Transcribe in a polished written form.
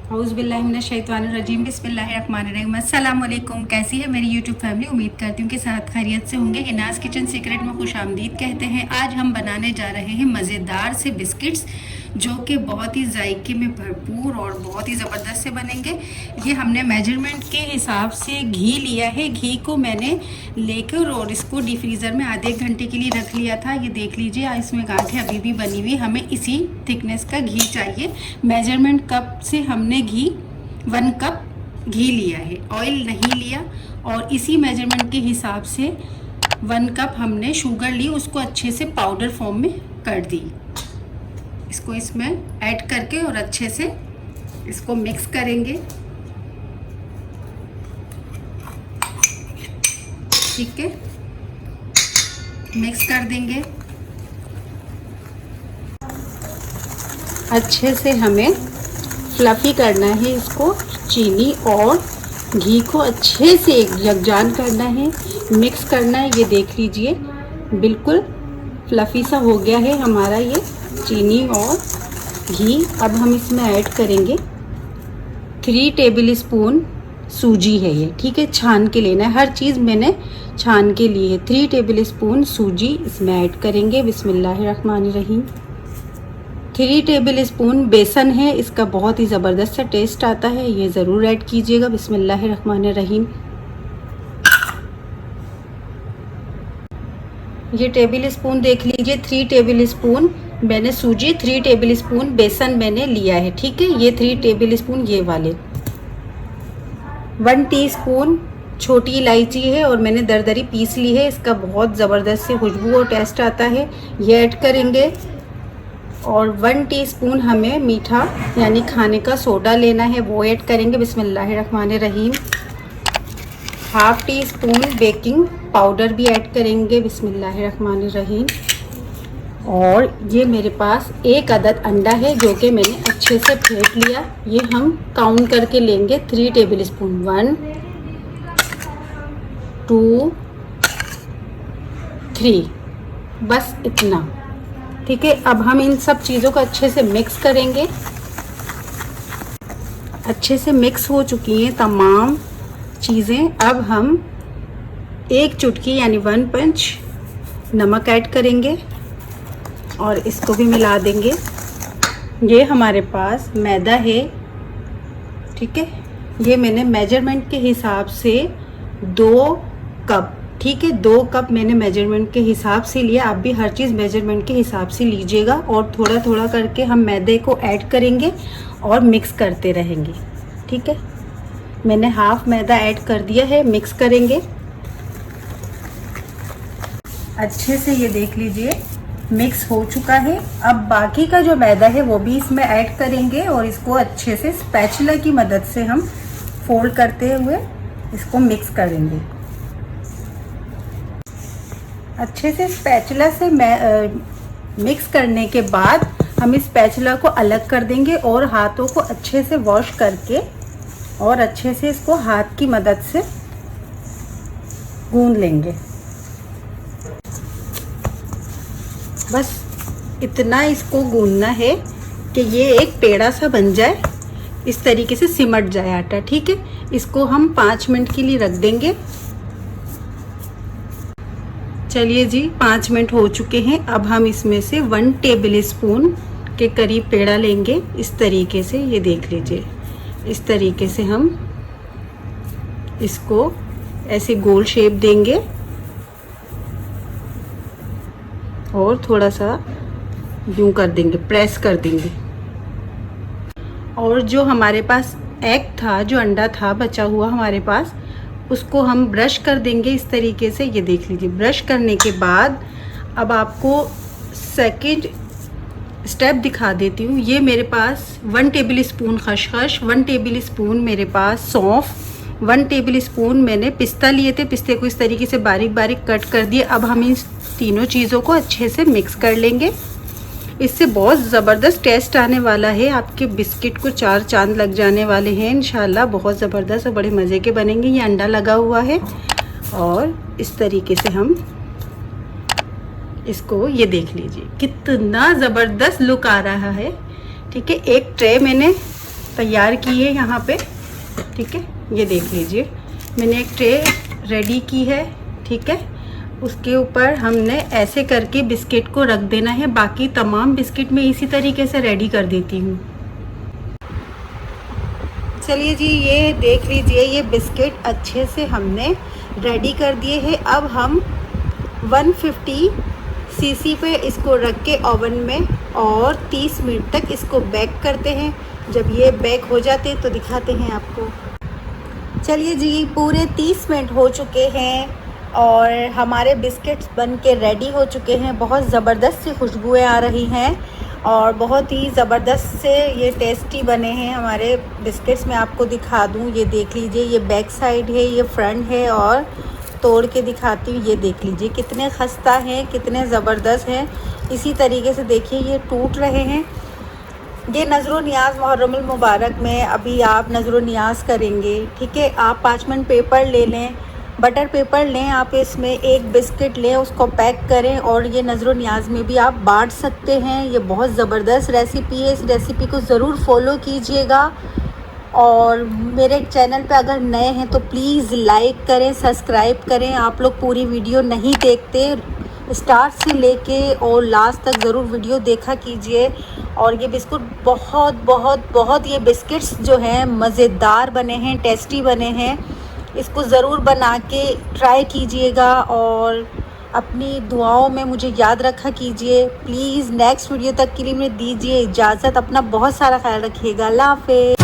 औज़ुबिल्लाहिमिनश्शैतानिर्रजीम बिस्मिल्लाहिर्रहमानिर्रहीम। अस्सलाम वालेकुम। कैसी है मेरी यूट्यूब फैमिली? उम्मीद करती हूँ कि सेहत खैरियत से होंगे। हिनाज़ किचन सीक्रेट में खुश आमदीद कहते हैं। आज हम बनाने जा रहे हैं मज़ेदार से बिस्किट्स, जो कि बहुत ही जायके में भरपूर और बहुत ही ज़बरदस्त से बनेंगे। ये हमने मेजरमेंट के हिसाब से घी लिया है। घी को मैंने लेकर और इसको डीप फ्रीज़र में आधे घंटे के लिए रख लिया था। ये देख लीजिए, इसमें गांठें अभी भी बनी हुई। हमें इसी थिकनेस का घी चाहिए। मेजरमेंट कप से हमने घी 1 कप घी लिया है, ऑयल नहीं लिया। और इसी मेजरमेंट के हिसाब से 1 कप हमने शुगर ली, उसको अच्छे से पाउडर फॉर्म में कर दी। इसको इसमें ऐड करके और अच्छे से इसको मिक्स करेंगे। ठीक है, मिक्स कर देंगे अच्छे से। हमें फ्लफ़ी करना है इसको। चीनी और घी को अच्छे से यकजान करना है, मिक्स करना है। ये देख लीजिए, बिल्कुल फ्लफ़ी सा हो गया है हमारा ये चीनी और घी। अब हम इसमें ऐड करेंगे 3 टेबल स्पून सूजी है ये। ठीक है, छान के लेना है, हर चीज़ मैंने छान के लिए है। 3 टेबल स्पून सूजी इसमें ऐड करेंगे। बिस्मिल्लाहिर्रहमानिर्रहीम। 3 टेबल स्पून बेसन है, इसका बहुत ही ज़बरदस्त सा टेस्ट आता है, ये ज़रूर ऐड कीजिएगा। बिस्मिल्लाहिर्रहमानिर्रहीम। ये टेबल स्पून देख लीजिए, 3 टेबल स्पून मैंने सूजी, 3 टेबल स्पून बेसन मैंने लिया है। ठीक है, ये 3 टेबल स्पून ये वाले। 1 टीस्पून छोटी इलायची है और मैंने दरदरी पीस ली है, इसका बहुत ज़बरदस्त से खुशबू और टेस्ट आता है, ये ऐड करेंगे। और 1 टीस्पून हमें मीठा यानी खाने का सोडा लेना है, वो ऐड करेंगे। बिस्मिल्लाहिर्रहमानिर्रहीम। Half tea spoon baking powder भी ऐड करेंगे। बिस्मिल्लाहिर्रहमानिर्रहीम। और ये मेरे पास 1 अदद अंडा है, जो कि मैंने अच्छे से फेंट लिया। ये हम काउंट करके लेंगे। 3 टेबल स्पून, 1 2 3, बस इतना। ठीक है, अब हम इन सब चीज़ों को अच्छे से मिक्स करेंगे। अच्छे से मिक्स हो चुकी हैं तमाम चीज़ें। अब हम 1 चुटकी यानी 1 पंच नमक ऐड करेंगे और इसको भी मिला देंगे। ये हमारे पास मैदा है। ठीक है, ये मैंने मेजरमेंट के हिसाब से 2 कप, ठीक है, 2 कप मैंने मेजरमेंट के हिसाब से लिया। आप भी हर चीज़ मेजरमेंट के हिसाब से लीजिएगा। और थोड़ा थोड़ा करके हम मैदे को ऐड करेंगे और मिक्स करते रहेंगे। ठीक है, मैंने हाफ मैदा ऐड कर दिया है, मिक्स करेंगे अच्छे से। ये देख लीजिए, मिक्स हो चुका है। अब बाकी का जो मैदा है वो भी इसमें ऐड करेंगे और इसको अच्छे से स्पैचुला की मदद से हम फोल्ड करते हुए इसको मिक्स करेंगे। अच्छे से स्पैचुला से मिक्स करने के बाद हम इस स्पैचुला को अलग कर देंगे और हाथों को अच्छे से वॉश करके और अच्छे से इसको हाथ की मदद से गूंद लेंगे। बस इतना इसको गूंदना है कि ये एक पेड़ा सा बन जाए, इस तरीके से सिमट जाए आटा। ठीक है, इसको हम 5 मिनट के लिए रख देंगे। चलिए जी, 5 मिनट हो चुके हैं। अब हम इसमें से 1 टेबल स्पून के करीब पेड़ा लेंगे, इस तरीके से। ये देख लीजिए, इस तरीके से हम इसको ऐसे गोल शेप देंगे और थोड़ा सा यूं कर देंगे, प्रेस कर देंगे। और जो हमारे पास एग था, जो अंडा था बचा हुआ हमारे पास, उसको हम ब्रश कर देंगे इस तरीके से। ये देख लीजिए, ब्रश करने के बाद अब आपको सेकंड स्टेप दिखा देती हूँ। ये मेरे पास 1 टेबल स्पून खसखस, 1 टेबल स्पून मेरे पास सौंफ, 1 टेबल स्पून मैंने पिस्ता लिए थे, पिस्ते को इस तरीके से बारीक बारीक कट कर दिए। अब हम इन तीनों चीज़ों को अच्छे से मिक्स कर लेंगे। इससे बहुत ज़बरदस्त टेस्ट आने वाला है, आपके बिस्किट को 4 चांद लग जाने वाले हैं इंशाल्लाह। बहुत ज़बरदस्त और बड़े मज़े के बनेंगे। ये अंडा लगा हुआ है और इस तरीके से हम इसको, ये देख लीजिए कितना ज़बरदस्त लुक आ रहा है। ठीक है, एक ट्रे मैंने तैयार की है यहाँ पे, ठीक है। ये देख लीजिए, मैंने एक ट्रे रेडी की है, ठीक है। उसके ऊपर हमने ऐसे करके बिस्किट को रख देना है। बाकी तमाम बिस्किट मैं इसी तरीके से रेडी कर देती हूँ। चलिए जी, ये देख लीजिए, ये बिस्किट अच्छे से हमने रेडी कर दिए हैं। अब हम 150 सीसी पे इसको रख के ओवन में और 30 मिनट तक इसको बेक करते हैं। जब ये बेक हो जाते तो दिखाते हैं आपको। चलिए जी, पूरे 30 मिनट हो चुके हैं और हमारे बिस्किट्स बन के रेडी हो चुके हैं। बहुत ज़बरदस्त सी खुशबुएँ आ रही हैं और बहुत ही ज़बरदस्त से ये टेस्टी बने हैं हमारे बिस्किट्स। मैं आपको दिखा दूँ, ये देख लीजिए, ये बैक साइड है, ये फ्रंट है, और तोड़ के दिखाती हूँ। ये देख लीजिए कितने खस्ता हैं, कितने ज़बरदस्त हैं। इसी तरीके से देखिए ये टूट रहे हैं। ये नज़र नियाज़ मुहर्रमुल मुबारक में अभी आप नज़र नियाज़ करेंगे, ठीक है। आप पार्चमेंट पेपर ले लें, बटर पेपर लें, आप इसमें एक बिस्किट लें, उसको पैक करें और ये नज़र नियाज़ में भी आप बांट सकते हैं। ये बहुत ज़बरदस्त रेसिपी है, इस रेसिपी को ज़रूर फॉलो कीजिएगा। और मेरे चैनल पे अगर नए हैं तो प्लीज़ लाइक करें, सब्सक्राइब करें। आप लोग पूरी वीडियो नहीं देखते, स्टार्ट से लेके और लास्ट तक ज़रूर वीडियो देखा कीजिए। और ये बिस्कुट बहुत बहुत बहुत, ये बिस्किट्स जो हैं मज़ेदार बने हैं, टेस्टी बने हैं। इसको ज़रूर बना के ट्राई कीजिएगा और अपनी दुआओं में मुझे याद रखा कीजिए। प्लीज़ नेक्स्ट वीडियो तक के लिए मुझे दीजिए इजाज़त। अपना बहुत सारा ख्याल रखिएगा। अल्लाह हाफ़िज़।